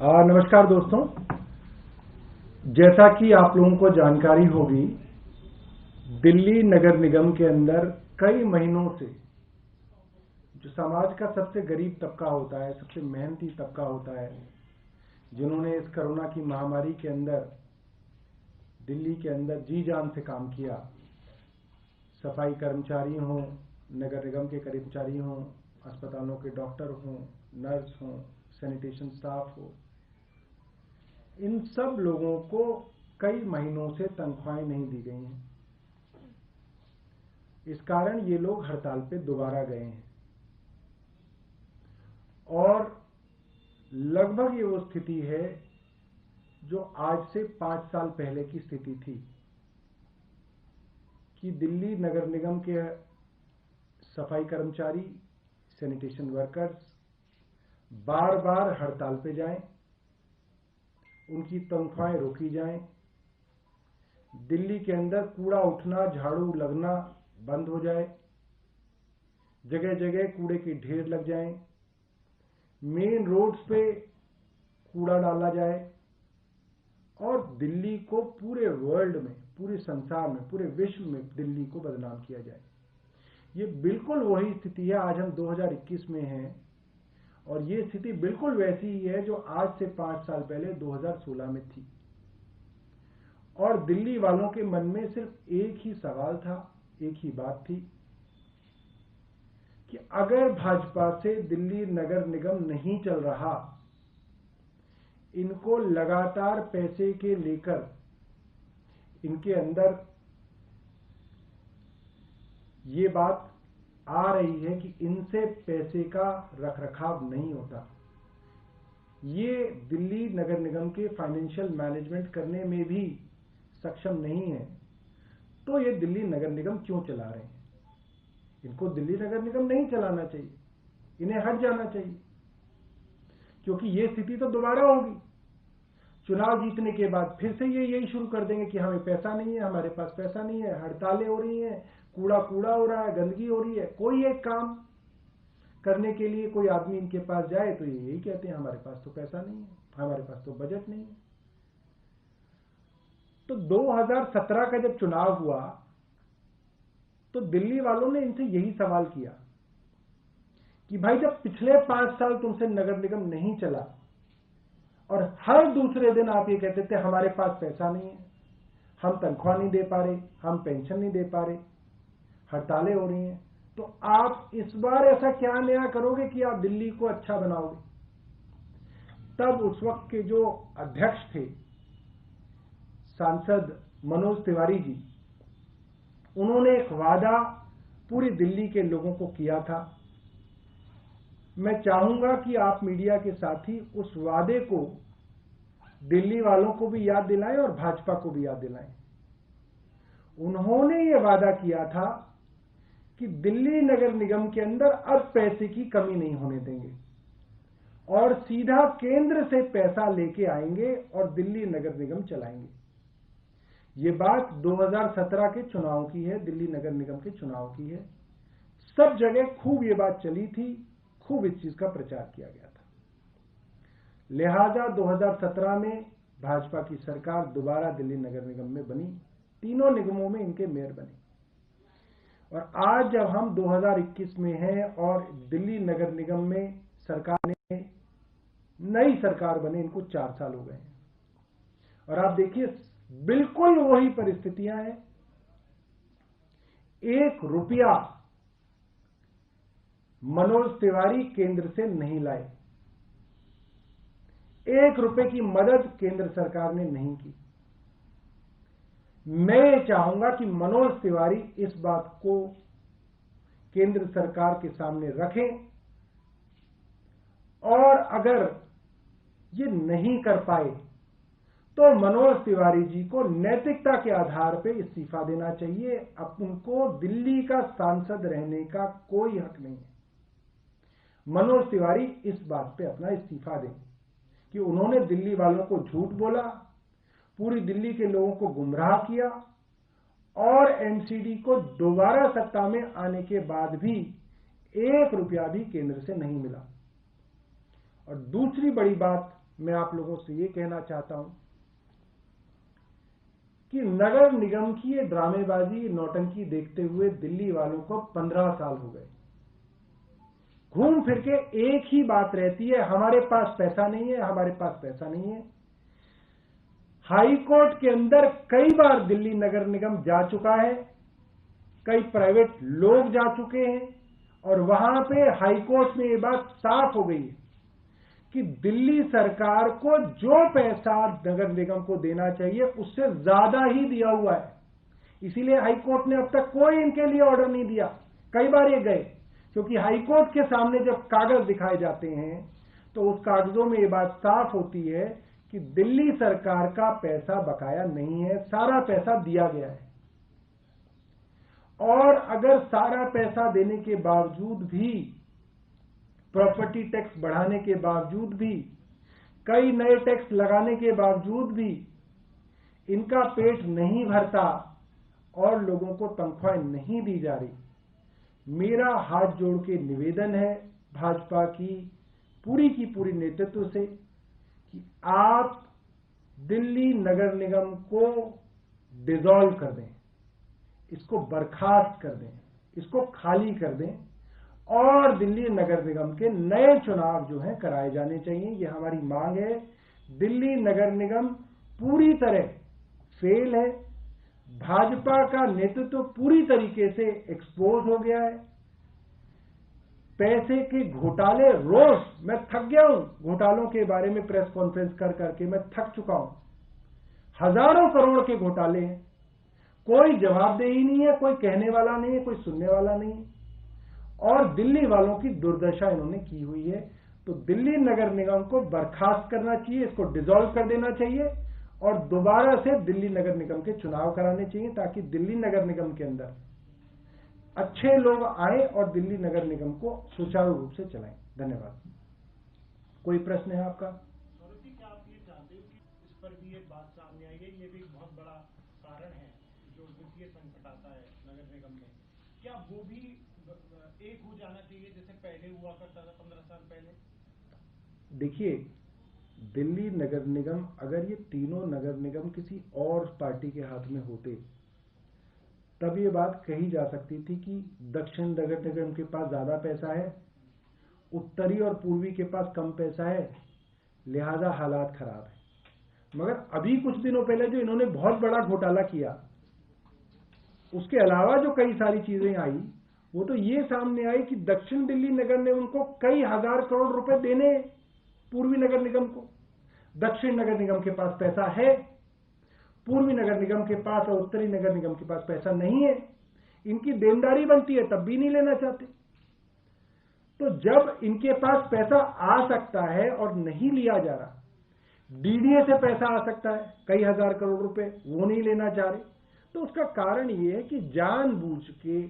नमस्कार दोस्तों, जैसा कि आप लोगों को जानकारी होगी, दिल्ली नगर निगम के अंदर कई महीनों से जो समाज का सबसे गरीब तबका होता है, सबसे मेहनती तबका होता है, जिन्होंने इस कोरोना की महामारी के अंदर दिल्ली के अंदर जी जान से काम किया, सफाई कर्मचारी हों, नगर निगम के कर्मचारी हों, अस्पतालों के डॉक्टर हों, नर्स हों, सैनिटेशन स्टाफ हो, इन सब लोगों को कई महीनों से तनख्वाहें नहीं दी गई हैं। इस कारण ये लोग हड़ताल पे दोबारा गए हैं और लगभग ये वो स्थिति है जो आज से 5 साल पहले की स्थिति थी कि दिल्ली नगर निगम के सफाई कर्मचारी, सैनिटेशन वर्कर्स बार बार हड़ताल पे जाएं, उनकी तनख्वाहें रोकी जाएं, दिल्ली के अंदर कूड़ा उठना, झाड़ू लगना बंद हो जाए, जगह जगह कूड़े के ढेर लग जाएं, मेन रोड्स पे कूड़ा डाला जाए और दिल्ली को पूरे वर्ल्ड में, पूरे संसार में, पूरे विश्व में दिल्ली को बदनाम किया जाए। ये बिल्कुल वही स्थिति है। आज हम 2021 में हैं और ये स्थिति बिल्कुल वैसी ही है जो आज से 5 साल पहले 2016 में थी। और दिल्ली वालों के मन में सिर्फ एक ही सवाल था, एक ही बात थी कि अगर भाजपा से दिल्ली नगर निगम नहीं चल रहा, इनको लगातार पैसे के लेकर इनके अंदर ये बात आ रही है कि इनसे पैसे का रखरखाव नहीं होता, ये दिल्ली नगर निगम के फाइनेंशियल मैनेजमेंट करने में भी सक्षम नहीं है, तो ये दिल्ली नगर निगम क्यों चला रहे हैं? इनको दिल्ली नगर निगम नहीं चलाना चाहिए, इन्हें हट जाना चाहिए, क्योंकि ये स्थिति तो दोबारा होगी। चुनाव जीतने के बाद फिर से ये यही शुरू कर देंगे कि हमें पैसा नहीं है, हमारे पास पैसा नहीं है, हड़तालें हो रही हैं, कूड़ा हो रहा है, गंदगी हो रही है। कोई एक काम करने के लिए कोई आदमी इनके पास जाए तो ये यही कहते हैं हमारे पास तो पैसा नहीं है, हमारे पास तो बजट नहीं है। तो 2017 का जब चुनाव हुआ तो दिल्ली वालों ने इनसे यही सवाल किया कि भाई, जब पिछले 5 साल तुमसे नगर निगम नहीं चला और हर दूसरे दिन आप ये कहते थे हमारे पास पैसा नहीं है, हम तनख्वाह नहीं दे पा रहे, हम पेंशन नहीं दे पा रहे, हड़तालें हो रही हैं, तो आप इस बार ऐसा क्या नया करोगे कि आप दिल्ली को अच्छा बनाओगे? तब उस वक्त के जो अध्यक्ष थे, सांसद मनोज तिवारी जी, उन्होंने एक वादा पूरी दिल्ली के लोगों को किया था। मैं चाहूंगा कि आप मीडिया के साथी उस वादे को दिल्ली वालों को भी याद दिलाएं और भाजपा को भी याद दिलाएं। उन्होंने ये वादा किया था कि दिल्ली नगर निगम के अंदर अब पैसे की कमी नहीं होने देंगे और सीधा केंद्र से पैसा लेके आएंगे और दिल्ली नगर निगम चलाएंगे। ये बात 2017 के चुनाव की है, दिल्ली नगर निगम के चुनाव की है। सब जगह खूब ये बात चली थी, खूब इस चीज का प्रचार किया गया था। लिहाजा 2017 में भाजपा की सरकार दोबारा दिल्ली नगर निगम में बनी, तीनों निगमों में इनके मेयर बने। और आज जब हम 2021 में हैं और दिल्ली नगर निगम में सरकार ने, नई सरकार बने, इनको 4 साल हो गए हैं और आप देखिए बिल्कुल वही परिस्थितियां हैं। 1 रुपया मनोज तिवारी केंद्र से नहीं लाए, 1 रुपए की मदद केंद्र सरकार ने नहीं की। मैं चाहूंगा कि मनोज तिवारी इस बात को केंद्र सरकार के सामने रखें और अगर ये नहीं कर पाए तो मनोज तिवारी जी को नैतिकता के आधार पर इस्तीफा देना चाहिए। अब उनको दिल्ली का सांसद रहने का कोई हक नहीं है। मनोज तिवारी इस बात पे अपना इस्तीफा दें कि उन्होंने दिल्ली वालों को झूठ बोला, पूरी दिल्ली के लोगों को गुमराह किया और एमसीडी को दोबारा सत्ता में आने के बाद भी 1 रुपया भी केंद्र से नहीं मिला। और दूसरी बड़ी बात मैं आप लोगों से ये कहना चाहता हूं कि नगर निगम की ये ड्रामेबाजी, नौटंकी देखते हुए दिल्ली वालों को 15 साल हो गए। घूम फिर के एक ही बात रहती है, हमारे पास पैसा नहीं है, हमारे पास पैसा नहीं है। हाई कोर्ट के अंदर कई बार दिल्ली नगर निगम जा चुका है, कई प्राइवेट लोग जा चुके हैं, और वहां पे हाई कोर्ट में ये बात साफ हो गई है कि दिल्ली सरकार को जो पैसा नगर निगम को देना चाहिए उससे ज्यादा ही दिया हुआ है। इसीलिए हाई कोर्ट ने अब तक कोई इनके लिए ऑर्डर नहीं दिया। कई बार ये गए, क्योंकि हाई कोर्ट के सामने जब कागज दिखाए जाते हैं तो उस कागजों में ये बात साफ होती है कि दिल्ली सरकार का पैसा बकाया नहीं है, सारा पैसा दिया गया है। और अगर सारा पैसा देने के बावजूद भी, प्रॉपर्टी टैक्स बढ़ाने के बावजूद भी, कई नए टैक्स लगाने के बावजूद भी इनका पेट नहीं भरता और लोगों को तनख्वाहें नहीं दी जा रही, मेरा हाथ जोड़ के निवेदन है भाजपा की पूरी नेतृत्व से कि आप दिल्ली नगर निगम को डिसॉल्व कर दें, इसको बर्खास्त कर दें, इसको खाली कर दें और दिल्ली नगर निगम के नए चुनाव जो हैं कराए जाने चाहिए। ये हमारी मांग है। दिल्ली नगर निगम पूरी तरह फेल है, भाजपा का नेतृत्व पूरी तरीके से एक्सपोज हो गया है। पैसे के घोटाले, रोज मैं थक गया हूं घोटालों के बारे में प्रेस कॉन्फ्रेंस कर करके, मैं थक चुका हूं। हजारों करोड़ के घोटाले हैं, कोई जवाबदेही नहीं है, कोई कहने वाला नहीं है, कोई सुनने वाला नहीं है, और दिल्ली वालों की दुर्दशा इन्होंने की हुई है। तो दिल्ली नगर निगम को बर्खास्त करना चाहिए, इसको डिसॉल्व कर देना चाहिए और दोबारा से दिल्ली नगर निगम के चुनाव कराने चाहिए, ताकि दिल्ली नगर निगम के अंदर अच्छे लोग आए और दिल्ली नगर निगम को सुचारू रूप से चलाएं। धन्यवाद। कोई प्रश्न है आपका? सौरभ जी, क्या आप ये चाहते हो कि इस पर भी एक बात सामने आई है, ये भी एक बहुत बड़ा कारण है जो वित्तीय संकट आता है नगर निगम में, क्या वो भी एक हो जाना चाहिए जैसे पहले हुआ करता था 15 साल पहले? देखिए, दिल्ली नगर निगम, अगर ये तीनों नगर निगम किसी और पार्टी के हाथ में होते तब ये बात कही जा सकती थी कि दक्षिण नगर निगम के पास ज्यादा पैसा है, उत्तरी और पूर्वी के पास कम पैसा है, लिहाजा हालात खराब है। मगर अभी कुछ दिनों पहले जो इन्होंने बहुत बड़ा घोटाला किया, उसके अलावा जो कई सारी चीजें आई, वो तो ये सामने आई कि दक्षिण दिल्ली नगर ने उनको कई हजार करोड़ रुपए देने पूर्वी नगर निगम को। दक्षिण नगर निगम के पास पैसा है, पूर्वी नगर निगम के पास और उत्तरी नगर निगम के पास पैसा नहीं है। इनकी देनदारी बनती है तब भी नहीं लेना चाहते। तो जब इनके पास पैसा आ सकता है और नहीं लिया जा रहा, डीडीए से पैसा आ सकता है कई हजार करोड़ रुपए, वो नहीं लेना चाह रहे, तो उसका कारण ये है कि जानबूझ के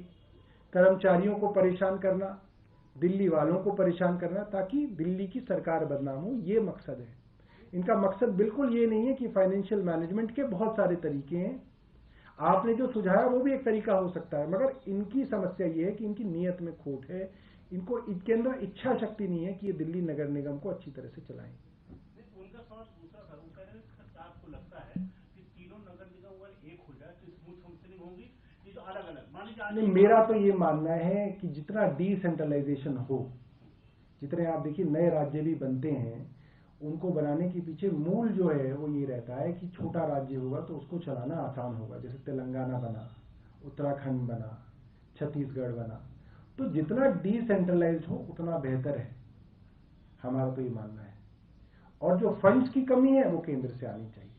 कर्मचारियों को परेशान करना, दिल्ली वालों को परेशान करना, ताकि दिल्ली की सरकार बदनाम हो, ये मकसद है इनका। मकसद बिल्कुल ये नहीं है कि फाइनेंशियल मैनेजमेंट के बहुत सारे तरीके हैं, आपने जो सुझाया वो भी एक तरीका हो सकता है, मगर इनकी समस्या ये है कि इनकी नीयत में खोट है, इनको इनके अंदर इच्छा शक्ति नहीं है कि ये दिल्ली नगर निगम को अच्छी तरह से चलाएं। उनका सवाल दूसरा था, वो कह रहे हैं आपको लगता है कि तीनों नगर निगम अगर एक हो जाए तो स्मूथ फंक्शनिंग होगी, ये जो अलग अलग मान लीजिए? नहीं, मेरा तो ये मानना है कि जितना डिसेंट्रलाइजेशन हो, जितने आप देखिए नए राज्य भी बनते हैं, उनको बनाने के पीछे मूल जो है वो ये रहता है कि छोटा राज्य होगा तो उसको चलाना आसान होगा। जैसे तेलंगाना बना, उत्तराखंड बना, छत्तीसगढ़ बना, तो जितना डिसेंट्रलाइज्ड हो उतना बेहतर है, हमारा तो ये मानना है। और जो फंड्स की कमी है वो केंद्र से आनी चाहिए।